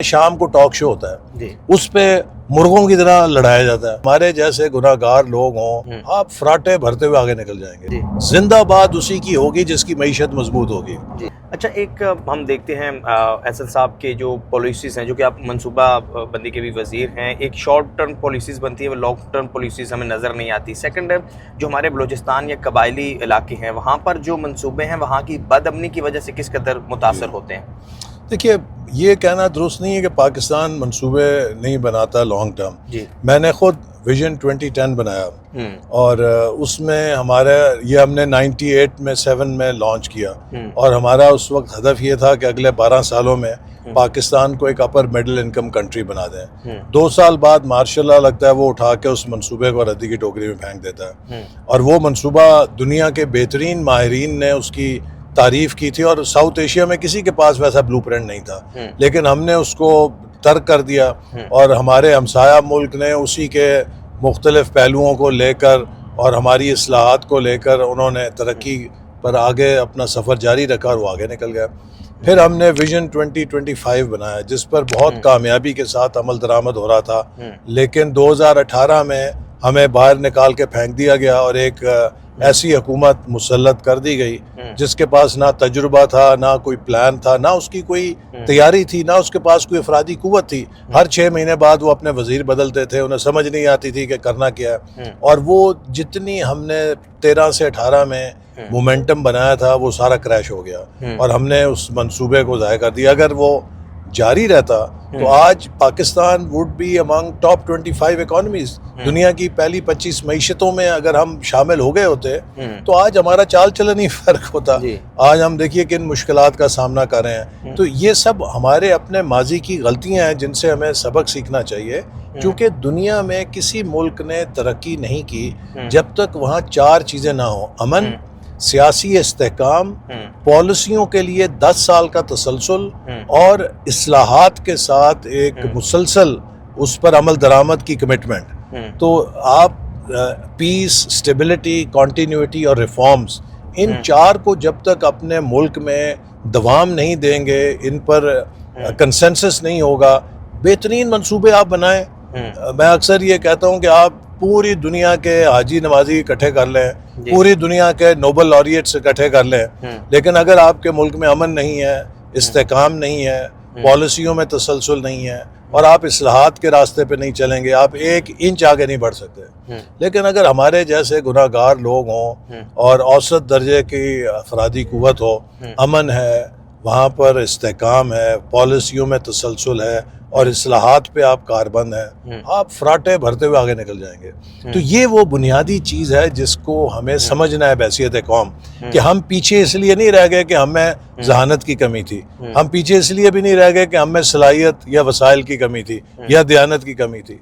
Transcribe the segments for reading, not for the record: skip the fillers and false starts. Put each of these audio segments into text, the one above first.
شام کو talk show ہوتا ہے جی اس پہ مرغوں کی طرح لڑایا جاتا ہے. ہمارے جیسے گناہ گار لوگ ہوں آپ فراٹے بھرتے ہوئے آگے نکل جائیں گے. جی زندہ باد اسی کی ہوگی جس کی معیشت مضبوط ہوگی. جی. اچھا ایک ہم دیکھتے ہیں ایسل صاحب کے جو پالیسیز ہیں جو کہ آپ منصوبہ بندی کے بھی وزیر ہیں, ایک شارٹ ٹرم پالیسیز بنتی ہے, وہ لانگ ٹرم پالیسیز ہمیں نظر نہیں آتی. سیکنڈ جو ہمارے بلوچستان یا قبائلی علاقے ہیں وہاں پر جو منصوبے ہیں وہاں کی بد امنی کی وجہ سے کس قدر متاثر ہوتے ہیں. دیکھیے یہ کہنا درست نہیں ہے کہ پاکستان منصوبے نہیں بناتا لانگ ٹرم. جی میں نے خود ویژن 2010 بنایا اور اس میں ہمارا یہ ہم نے 98 میں 7 میں لانچ کیا اور ہمارا اس وقت ہدف یہ تھا کہ اگلے 12 سالوں میں پاکستان کو ایک اپر مڈل انکم کنٹری بنا دیں. 2 سال بعد ماشاء اللہ لگتا ہے وہ اٹھا کے اس منصوبے کو ردی کی ٹوکری میں پھینک دیتا ہے. اور وہ منصوبہ دنیا کے بہترین ماہرین نے اس کی تعریف کی تھی اور ساؤتھ ایشیا میں کسی کے پاس ویسا بلو پرنٹ نہیں تھا, لیکن ہم نے اس کو ترک کر دیا اور ہمارے ہمسایہ ملک نے اسی کے مختلف پہلوؤں کو لے کر اور ہماری اصلاحات کو لے کر انہوں نے ترقی پر آگے اپنا سفر جاری رکھا اور وہ آگے نکل گیا. پھر ہم نے ویژن 2025 بنایا جس پر بہت کامیابی کے ساتھ عمل درآمد ہو رہا تھا, لیکن 2018 میں ہمیں باہر نکال کے پھینک دیا گیا اور ایک ایسی حکومت مسلط کر دی گئی جس کے پاس نہ تجربہ تھا, نہ کوئی پلان تھا, نہ اس کی کوئی تیاری تھی, نہ اس کے پاس کوئی افرادی قوت تھی. ہر 6 مہینے بعد وہ اپنے وزیر بدلتے تھے, انہیں سمجھ نہیں آتی تھی کہ کرنا کیا ہے. اور وہ جتنی ہم نے 13 سے 18 میں مومنٹم بنایا تھا وہ سارا کریش ہو گیا اور ہم نے اس منصوبے کو ضائع کر دیا. اگر وہ جاری رہتا تو آج Pakistan would be among top 25 economies. دنیا کی پہلی 25 معیشتوں میں اگر ہم شامل ہو گئے ہوتے تو آج ہمارا چال چلن ہی فرق ہوتا. آج ہم دیکھیے کن مشکلات کا سامنا کر رہے ہیں. تو یہ سب ہمارے اپنے ماضی کی غلطیاں ہیں جن سے ہمیں سبق سیکھنا چاہیے, کیونکہ دنیا میں کسی ملک نے ترقی نہیں کی جب تک وہاں 4 چیزیں نہ ہوں: امن, سیاسی استحکام, پالیسیوں کے لیے 10 سال کا تسلسل اور اصلاحات کے ساتھ ایک مسلسل اس پر عمل درآمد کی کمٹمنٹ. تو آپ پیس, سٹیبلٹی, کنٹینیوٹی اور ریفارمز, ان 4 کو جب تک اپنے ملک میں دوام نہیں دیں گے, ان پر کنسنسس نہیں ہوگا, بہترین منصوبے آپ بنائیں. میں اکثر یہ کہتا ہوں کہ آپ پوری دنیا کے حاجی نمازی اکٹھے کر لیں, پوری دنیا کے نوبل لاریٹس اکٹھے کر لیں, لیکن اگر آپ کے ملک میں امن نہیں ہے, استحکام نہیں ہے, پالیسیوں میں تسلسل نہیں ہے اور آپ اصلاحات کے راستے پہ نہیں چلیں گے, آپ 1 انچ آگے نہیں بڑھ سکتے. لیکن اگر ہمارے جیسے گناہ گار لوگ ہوں اور اوسط درجے کی افرادی قوت ہو, امن ہے, وہاں پر استحکام ہے, پالیسیوں میں تسلسل ہے اور اصلاحات پہ آپ کاربند ہیں, آپ فراٹے بھرتے ہوئے آگے نکل جائیں گے. تو یہ وہ بنیادی چیز ہے جس کو ہمیں سمجھنا ہے بحیثیت قوم, کہ ہم پیچھے اس لیے نہیں رہ گئے کہ ہمیں ذہانت کی کمی تھی, ہم پیچھے اس لیے بھی نہیں رہ گئے کہ ہمیں صلاحیت یا وسائل کی کمی تھی یا دیانت کی کمی تھی.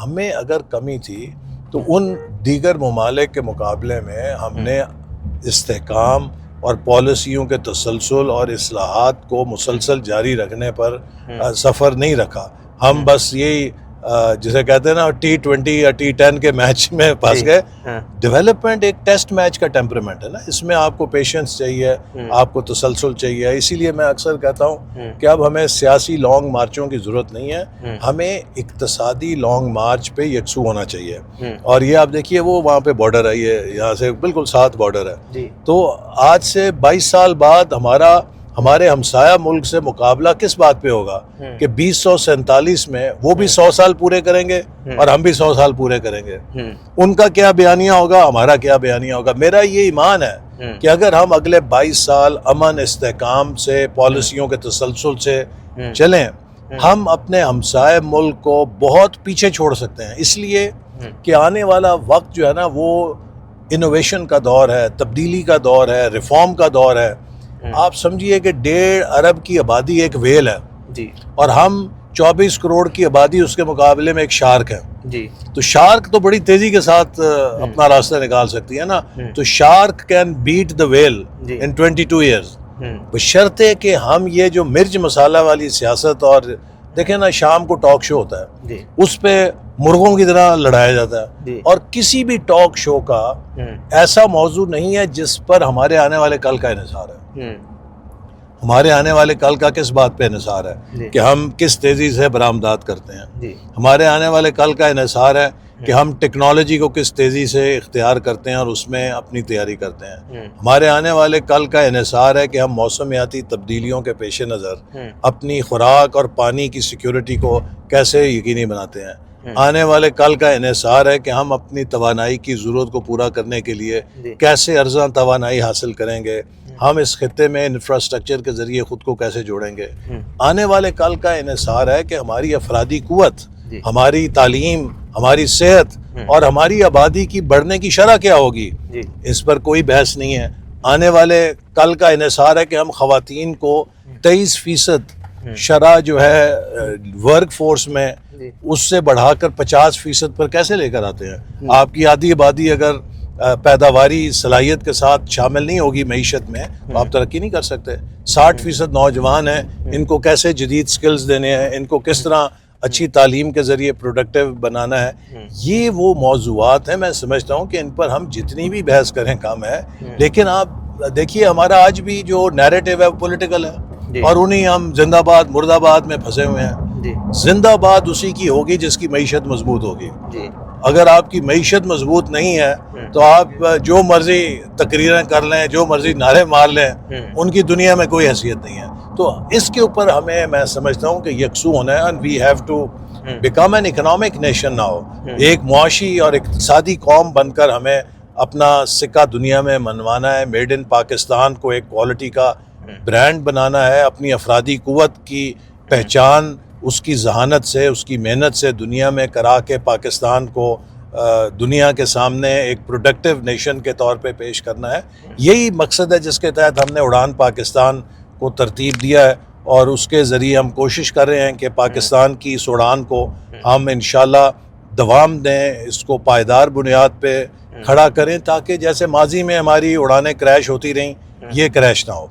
ہمیں اگر کمی تھی تو ان دیگر ممالک کے مقابلے میں ہم نے استحکام اور پالیسیوں کے تسلسل اور اصلاحات کو مسلسل جاری رکھنے پر سفر نہیں رکھا. ہم بس یہی جسے کہتے ہیں نا T20 یا T10 کے میچ میں پھنس گئے. ڈیولپمنٹ ایک ٹیسٹ میچ کا ٹیمپرمنٹ ہے نا, اس میں آپ کو پیشنس چاہیے, آپ کو تسلسل چاہیے. اسی لیے میں اکثر کہتا ہوں کہ اب ہمیں سیاسی لانگ مارچوں کی ضرورت نہیں ہے, ہمیں اقتصادی لانگ مارچ پہ یکسو ہونا چاہیے. اور یہ آپ دیکھیے وہ وہاں پہ بارڈر ہے, یہ یہاں سے بالکل ساتھ بارڈر ہے. تو آج سے 22 سال بعد ہمارے ہمسایہ ملک سے مقابلہ کس بات پہ ہوگا کہ 2047 میں وہ بھی 100 سال پورے کریں گے اور ہم بھی 100 سال پورے کریں گے. ان کا کیا بیانیہ ہوگا, ہمارا کیا بیانیہ ہوگا. میرا یہ ایمان ہے کہ اگر ہم اگلے 22 سال امن, استحکام سے, پالیسیوں کے تسلسل سے چلیں, ہم اپنے ہمسایہ ملک کو بہت پیچھے چھوڑ سکتے ہیں. اس لیے کہ آنے والا وقت جو ہے نا وہ انوویشن کا دور ہے, تبدیلی کا دور ہے, ریفارم کا دور ہے. آپ سمجھیے کہ 1.5 ارب کی آبادی ایک ویل ہے اور ہم 24 کروڑ کی آبادی اس کے مقابلے میں ایک شارک ہے. تو شارک تو بڑی تیزی کے ساتھ اپنا راستہ نکال سکتی ہے نا. تو shark can beat the whale in 22 years, بشرطے کہ ہم یہ جو مرچ مسالہ والی سیاست, اور دیکھیں نا شام کو ٹاک شو ہوتا ہے اس پہ مرغوں کی طرح لڑایا جاتا ہے, اور کسی بھی ٹاک شو کا ایسا موضوع نہیں ہے جس پر ہمارے آنے والے کل کا انحصار ہے. ہمارے آنے والے کل کا کس بات پہ انحصار ہے جی. کہ ہم کس تیزی سے برآمدات کرتے ہیں. جی. ہمارے آنے والے کل کا انحصار ہے کہ ہم ٹیکنالوجی کو کس تیزی سے اختیار کرتے ہیں اور اس میں اپنی تیاری کرتے ہیں. ہمارے آنے والے کل کا انحصار ہے کہ ہم موسمیاتی تبدیلیوں کے پیش نظر اپنی خوراک اور پانی کی سیکیورٹی کو کیسے یقینی بناتے ہیں. آنے والے کل کا انحصار ہے کہ ہم اپنی توانائی کی ضرورت کو پورا کرنے کے لیے کیسے ارزاں توانائی حاصل کریں گے. ہم اس خطے میں انفراسٹرکچر کے ذریعے خود کو کیسے جوڑیں گے. آنے والے کل کا انحصار ہے کہ ہماری افرادی قوت، ہماری تعلیم، ہماری صحت اور ہماری آبادی کی بڑھنے کی شرح کیا ہوگی. اس پر کوئی بحث نہیں ہے. آنے والے کل کا انحصار ہے کہ ہم خواتین کو 23% شرح جو ہے ورک فورس میں اس سے بڑھا کر 50% پر کیسے لے کر آتے ہیں. آپ کی آدھی آبادی اگر پیداواری صلاحیت کے ساتھ شامل نہیں ہوگی معیشت میں تو آپ ترقی نہیں کر سکتے. 60% نوجوان ہیں، ان کو کیسے جدید سکلز دینے ہیں، ان کو کس طرح اچھی تعلیم کے ذریعے پروڈکٹیو بنانا ہے. یہ وہ موضوعات ہیں، میں سمجھتا ہوں کہ ان پر ہم جتنی بھی بحث کریں کم ہے. لیکن آپ دیکھیے ہمارا آج بھی جو نیریٹو ہے وہ پولیٹیکل ہے اور انہیں ہم زندہ باد مرد آباد میں پھنسے ہوئے ہیں. زندہ باد اسی کی ہوگی جس کی معیشت مضبوط ہوگی. اگر آپ کی معیشت مضبوط نہیں ہے تو آپ جو مرضی تقریریں کر لیں، جو مرضی نعرے مار لیں، ان کی دنیا میں کوئی حیثیت نہیں ہے. تو اس کے اوپر ہمیں، میں سمجھتا ہوں کہ یکسو ہونا ہے. And we have to become an economic nation now. ایک معاشی اور اقتصادی قوم بن کر ہمیں اپنا سکہ دنیا میں منوانا ہے. میڈ ان پاکستان کو ایک کوالٹی کا برانڈ بنانا ہے. اپنی افرادی قوت کی پہچان اس کی ذہانت سے، اس کی محنت سے دنیا میں کرا کے پاکستان کو دنیا کے سامنے ایک پروڈکٹیو نیشن کے طور پہ پیش کرنا ہے. یہی مقصد ہے جس کے تحت ہم نے اڑان پاکستان کو ترتیب دیا ہے اور اس کے ذریعے ہم کوشش کر رہے ہیں کہ پاکستان کی اس اڑان کو ہم انشاءاللہ دوام دیں، اس کو پائیدار بنیاد پہ کھڑا کریں تاکہ جیسے ماضی میں ہماری اڑانیں کریش ہوتی رہیں یہ کریش نہ ہو.